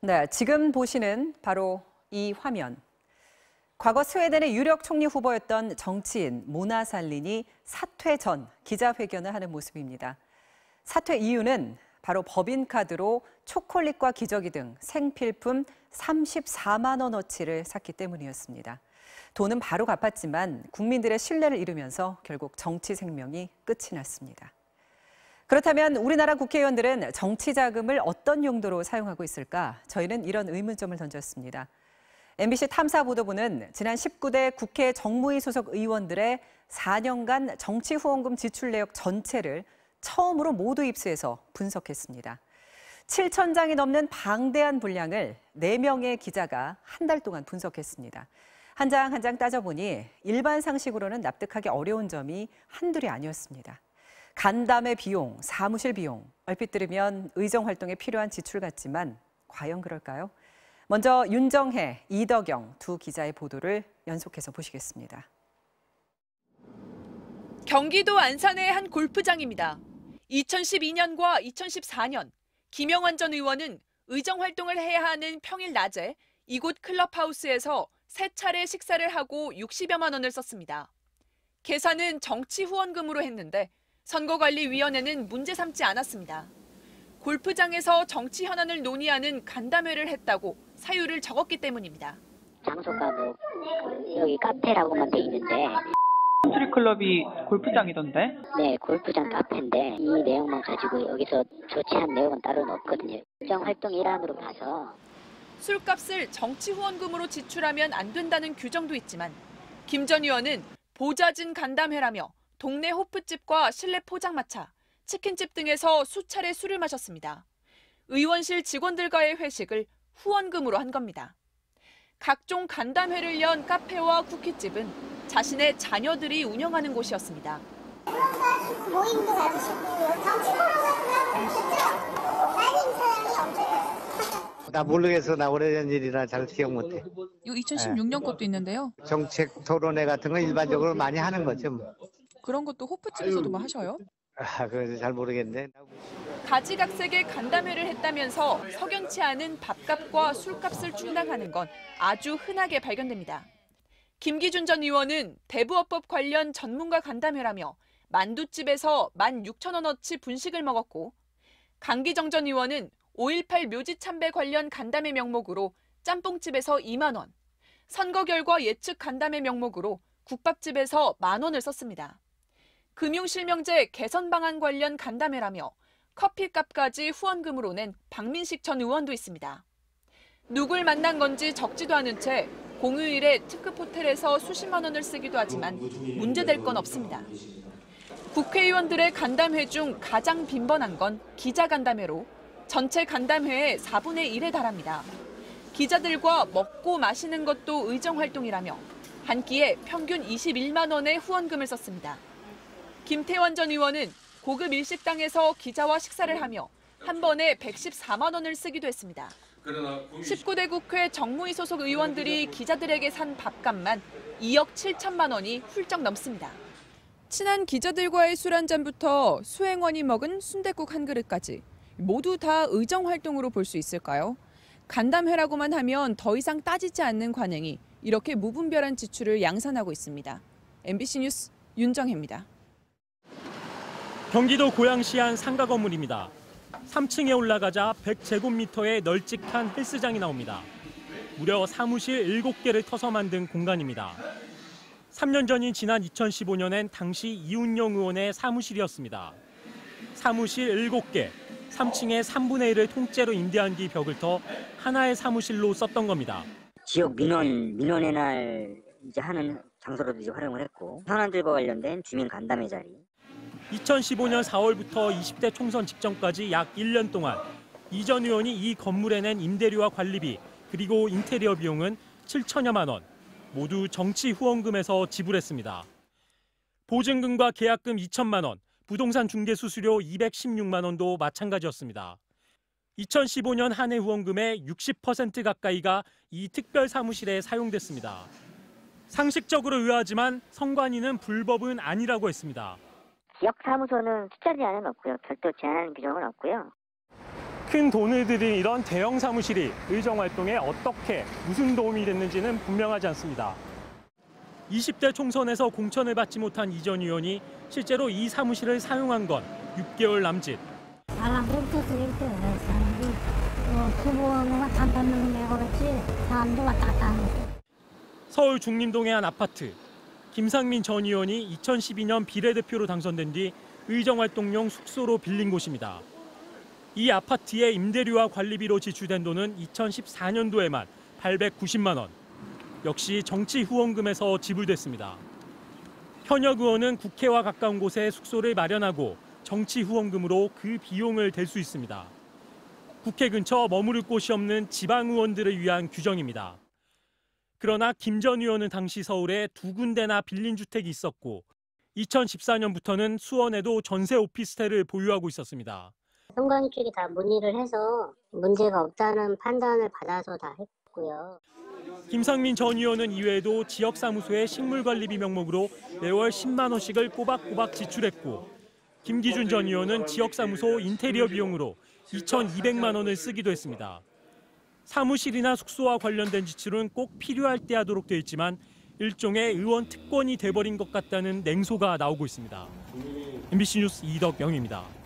네, 지금 보시는 바로 이 화면. 과거 스웨덴의 유력 총리 후보였던 정치인 모나 살린이 사퇴 전 기자회견을 하는 모습입니다. 사퇴 이유는 바로 법인카드로 초콜릿과 기저귀 등 생필품 34만 원어치를 샀기 때문이었습니다. 돈은 바로 갚았지만 국민들의 신뢰를 잃으면서 결국 정치 생명이 끝이 났습니다. 그렇다면 우리나라 국회의원들은 정치 자금을 어떤 용도로 사용하고 있을까? 저희는 이런 의문점을 던졌습니다. MBC 탐사보도부는 지난 19대 국회 정무위 소속 의원들의 4년간 정치 후원금 지출 내역 전체를 처음으로 모두 입수해서 분석했습니다. 7,000장이 넘는 방대한 분량을 4명의 기자가 한 달 동안 분석했습니다. 한 장 한 장 따져보니 일반 상식으로는 납득하기 어려운 점이 한둘이 아니었습니다. 간담회 비용, 사무실 비용, 얼핏 들으면 의정 활동에 필요한 지출 같지만 과연 그럴까요? 먼저 윤정혜, 이덕영 두 기자의 보도를 연속해서 보시겠습니다. 경기도 안산의 한 골프장입니다. 2012년과 2014년 김영환 전 의원은 의정 활동을 해야 하는 평일 낮에 이곳 클럽하우스에서 3차례 식사를 하고 60여만 원을 썼습니다. 계산은 정치 후원금으로 했는데 선거관리위원회는 문제 삼지 않았습니다. 골프장에서 정치 현안을 논의하는 간담회를 했다고 사유를 적었기 때문입니다. 장소가 여기 카페라고만 돼 있는데 컨트리클럽이 골프장이던데? 네, 골프장 카페인데 이 내용만 가지고 여기서 조치한 내용은 따로는 없거든요. 의정 활동 일환으로 봐서 술값을 정치 후원금으로 지출하면 안 된다는 규정도 있지만 김 전 의원은 보좌진 간담회라며 동네 호프집과 실내 포장마차, 치킨집 등에서 수차례 술을 마셨습니다. 의원실 직원들과의 회식을 후원금으로 한 겁니다. 각종 간담회를 연 카페와 쿠키집은 자신의 자녀들이 운영하는 곳이었습니다. 모임도 가지시고 정치보러 나 모르겠어. 나 오래전 일이라 잘 기억 못해. 이거 2016년 것도 있는데요. 정책 토론회 같은 거 일반적으로 많이 하는 거죠. 뭐. 그런 것도 호프집에서도 뭐 하셔요? 그래서 잘 모르겠네. 가지각색의 간담회를 했다면서 석연치 않은 밥값과 술값을 충당하는 건 아주 흔하게 발견됩니다. 김기준 전 의원은 대부업법 관련 전문가 간담회라며 만두집에서 16,000원어치 분식을 먹었고 강기정 전 의원은 5.18 묘지 참배 관련 간담회 명목으로 짬뽕집에서 2만 원, 선거 결과 예측 간담회 명목으로 국밥집에서 10,000원을 썼습니다. 금융실명제 개선 방안 관련 간담회라며 커피값까지 후원금으로 낸 박민식 전 의원도 있습니다. 누굴 만난 건지 적지도 않은 채 공휴일에 특급 호텔에서 수십만 원을 쓰기도 하지만 문제될 건 없습니다. 국회의원들의 간담회 중 가장 빈번한 건 기자간담회로 전체 간담회의 4분의 1에 달합니다. 기자들과 먹고 마시는 것도 의정활동이라며 한 끼에 평균 21만 원의 후원금을 썼습니다. 김태원 전 의원은 고급 일식당에서 기자와 식사를 하며 한 번에 114만 원을 쓰기도 했습니다. 19대 국회 정무위 소속 의원들이 기자들에게 산 밥값만 2억 7천만 원이 훌쩍 넘습니다. 친한 기자들과의 술 한 잔부터 수행원이 먹은 순댓국 한 그릇까지 모두 다 의정활동으로 볼 수 있을까요? 간담회라고만 하면 더 이상 따지지 않는 관행이 이렇게 무분별한 지출을 양산하고 있습니다. MBC 뉴스 윤정혜입니다. 경기도 고양시 한 상가 건물입니다. 3층에 올라가자 100제곱미터의 널찍한 헬스장이 나옵니다. 무려 사무실 7개를 터서 만든 공간입니다. 3년 전인 지난 2015년엔 당시 이운영 의원의 사무실이었습니다. 사무실 7개, 3층에 3분의 1을 통째로 임대한 뒤 벽을 터 하나의 사무실로 썼던 겁니다. 지역 민원의 날 이제 하는 장소로도 이제 활용을 했고 현안들과 관련된 주민 간담회 자리. 2015년 4월부터 20대 총선 직전까지 약 1년 동안 이 전 의원이 이 건물에 낸 임대료와 관리비 그리고 인테리어 비용은 7천여만 원, 모두 정치 후원금에서 지불했습니다. 보증금과 계약금 2천만 원, 부동산 중개 수수료 216만 원도 마찬가지였습니다. 2015년 한 해 후원금의 60% 가까이가 이 특별 사무실에 사용됐습니다. 상식적으로 의아하지만 선관위는 불법은 아니라고 했습니다. 지역 사무소는 숫자 제한은 없고요. 별도 제한하는 규정은 없고요. 큰 돈을 들인 이런 대형 사무실이 의정 활동에 어떻게 무슨 도움이 됐는지는 분명하지 않습니다. 20대 총선에서 공천을 받지 못한 이 전 의원이 실제로 이 사무실을 사용한 건 6개월 남짓. 사람들이 뜻을 때 사람들이 후보가 단판으로 내걸었지 사람도 왔다 갔다 하는 거지. 서울 중림동의 한 아파트. 김상민 전 의원이 2012년 비례대표로 당선된 뒤 의정활동용 숙소로 빌린 곳입니다. 이 아파트의 임대료와 관리비로 지출된 돈은 2014년도에만 890만 원. 역시 정치 후원금에서 지불됐습니다. 현역 의원은 국회와 가까운 곳에 숙소를 마련하고 정치 후원금으로 그 비용을 댈 수 있습니다. 국회 근처 머무를 곳이 없는 지방 의원들을 위한 규정입니다. 그러나 김 전 의원은 당시 서울에 2군데나 빌린 주택이 있었고 2014년부터는 수원에도 전세 오피스텔을 보유하고 있었습니다. 선관위 쪽이 다 문의를 해서 문제가 없다는 판단을 받아서 다 했고요. 김상민 전 의원은 이외에도 지역사무소의 식물관리비 명목으로 매월 10만 원씩을 꼬박꼬박 지출했고 김기준 전 의원은 지역사무소 인테리어 비용으로 2,200만 원을 쓰기도 했습니다. 사무실이나 숙소와 관련된 지출은 꼭 필요할 때 하도록 돼 있지만 일종의 의원 특권이 돼버린 것 같다는 냉소가 나오고 있습니다. MBC 뉴스 이덕영입니다.